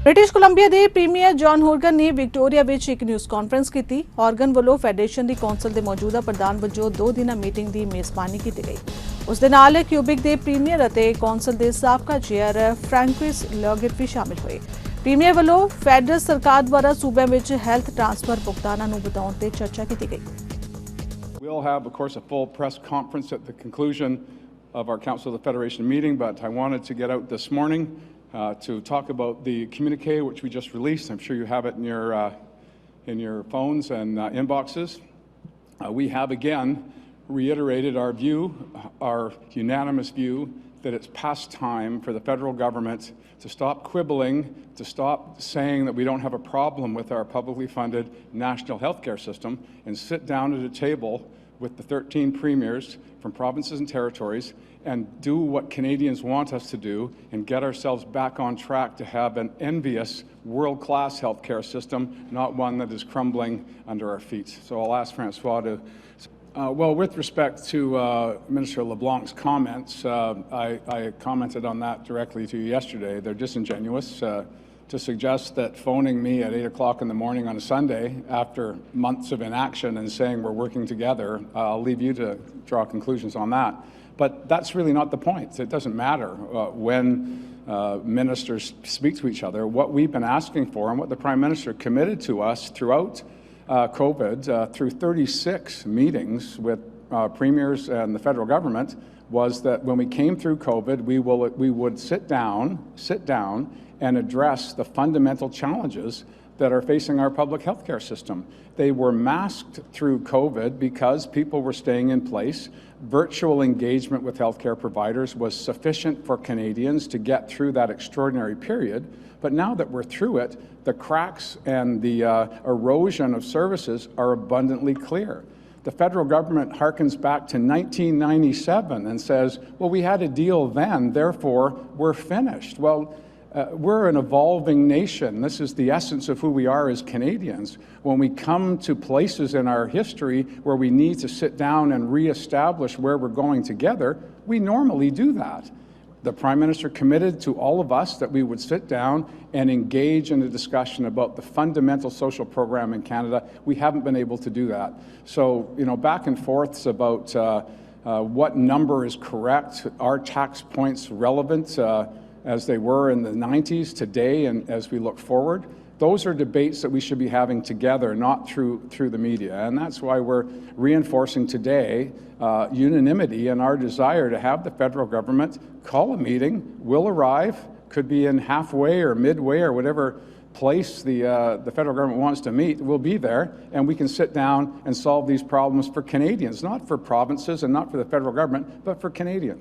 British Columbia के premiere John हॉर्गन ने Victoria में एक न्यूज़ कॉन्फ्रेंस की। हॉर्गन वालों फैडरेशन की कौंसल के मौजूदा प्रधान वजों 2 दिन मीटिंग की मेज़बानी की गई। उस दे नाल क्यूबिक के प्रीमियर और कौंसल के साबका चेयर फ्रैंकिस लॉगेट भी शामिल हुए। प्रीमियर वालों फैडरल सरकार द्वारा सूबे में हैल्थ ट्रांसफर भुगतानों को बढ़ाने पर चर्चा की गई। We'll have, of course, a full press conference at the conclusion of our Council of the Federation meeting, but I wanted to get out this morning to talk about the communique which we just released. I'm sure you have it in your phones and inboxes. We have again reiterated our view, our unanimous view, that it's past time for the federal government to stop quibbling, to stop saying that we don't have a problem with our publicly funded national healthcare system, and sit down at a table with the 13 premiers from provinces and territories and do what Canadians want us to do and get ourselves back on track to have an envious world-class healthcare system, not one that is crumbling under our feet. So I'll ask Francois to... well, with respect to Minister LeBlanc's comments, I commented on that directly to you yesterday. They're disingenuous. To suggest that phoning me at 8 o'clock in the morning on a Sunday after months of inaction and saying we're working together, I'll leave you to draw conclusions on that. But that's really not the point. It doesn't matter when ministers speak to each other. What we've been asking for and what the Prime Minister committed to us throughout COVID, through 36 meetings with premiers and the federal government, was that when we came through COVID, we would sit down and address the fundamental challenges that are facing our public healthcare system. They were masked through COVID because people were staying in place. Virtual engagement with healthcare providers was sufficient for Canadians to get through that extraordinary period. But now that we're through it, the cracks and the erosion of services are abundantly clear. The federal government harkens back to 1997 and says, well, we had a deal then, therefore we're finished. Well, we're an evolving nation. This is the essence of who we are as Canadians. When we come to places in our history where we need to sit down and reestablish where we're going together, we normally do that. The Prime Minister committed to all of us that we would sit down and engage in a discussion about the fundamental social program in Canada. We haven't been able to do that. So, back and forths about what number is correct, are tax points relevant as they were in the 90s, today, and as we look forward, those are debates that we should be having together, not through the media. And that's why we're reinforcing today unanimity in our desire to have the federal government call a meeting. We'll arrive, could be in halfway or midway or whatever place the federal government wants to meet. We'll be there, and we can sit down and solve these problems for Canadians, not for provinces and not for the federal government, but for Canadians.